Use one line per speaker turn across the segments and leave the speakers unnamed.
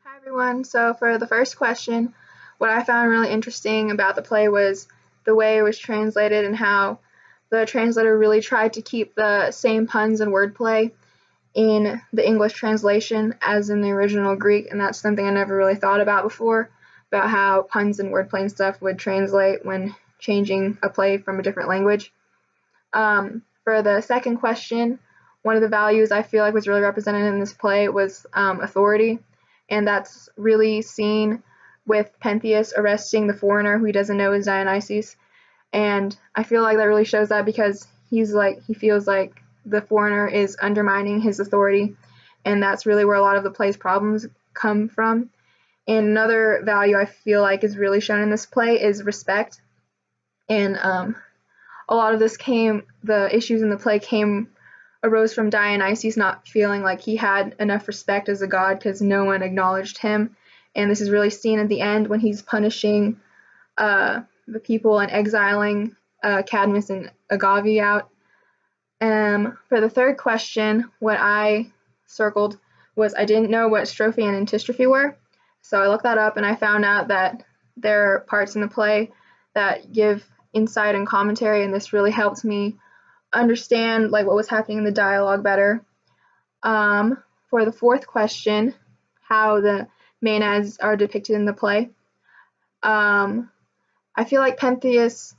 Hi everyone. So for the first question, what I found really interesting about the play was the way it was translated and how the translator really tried to keep the same puns and wordplay in the English translation as in the original Greek, and that's something I never really thought about before, about how puns and wordplay and stuff would translate when changing a play from a different language. For the second question, one of the values I feel like was really represented in this play was authority, and that's really seen with Pentheus arresting the foreigner who he doesn't know is Dionysus. And I feel like that really shows that because he feels like the foreigner is undermining his authority, and that's really where a lot of the play's problems come from. And another value I feel like is really shown in this play is respect. And a lot of the issues in the play arose from Dionysus not feeling like he had enough respect as a god because no one acknowledged him. And this is really seen at the end when he's punishing the people and exiling Cadmus and Agave out. For the third question, what I circled was I didn't know what strophe and antistrophe were. So I looked that up and I found out that there are parts in the play that give insight and commentary, and this really helped me understand what was happening in the dialogue better. For the fourth question, how the maenads are depicted in the play, I feel like Pentheus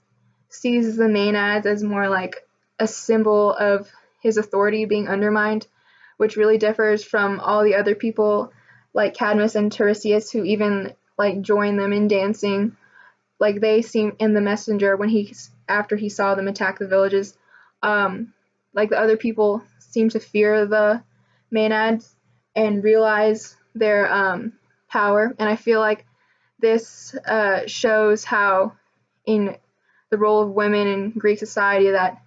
sees the maenads as more like a symbol of his authority being undermined, which really differs from all the other people like Cadmus and Tiresias who even join them in dancing. They seem in the messenger after he saw them attack the villages, the other people seem to fear the maenads and realize their power. And I feel like this shows how in the role of women in Greek society that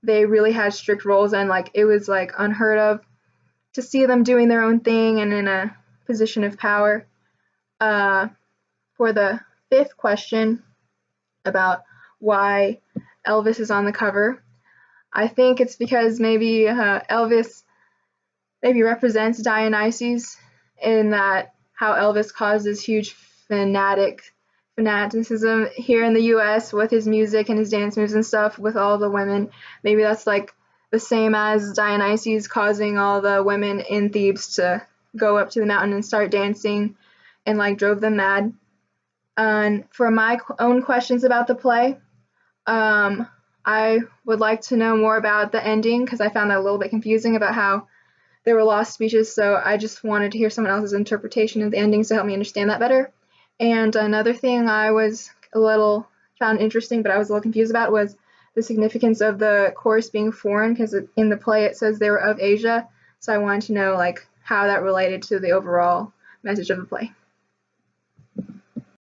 they really had strict roles, and it was unheard of to see them doing their own thing and in a position of power. For the fifth question about why Elvis is on the cover, I think it's because maybe Elvis maybe represents Dionysus in that how Elvis causes huge fanaticism here in the US with his music and his dance moves and stuff with all the women. Maybe that's the same as Dionysus causing all the women in Thebes to go up to the mountain and start dancing and drove them mad. And for my own questions about the play, I would like to know more about the ending because I found that a little bit confusing about how there were lost speeches, so I just wanted to hear someone else's interpretation of the endings to help me understand that better. And another thing I found interesting but I was a little confused about was the significance of the chorus being foreign, because in the play it says they were of Asia, so I wanted to know how that related to the overall message of the play.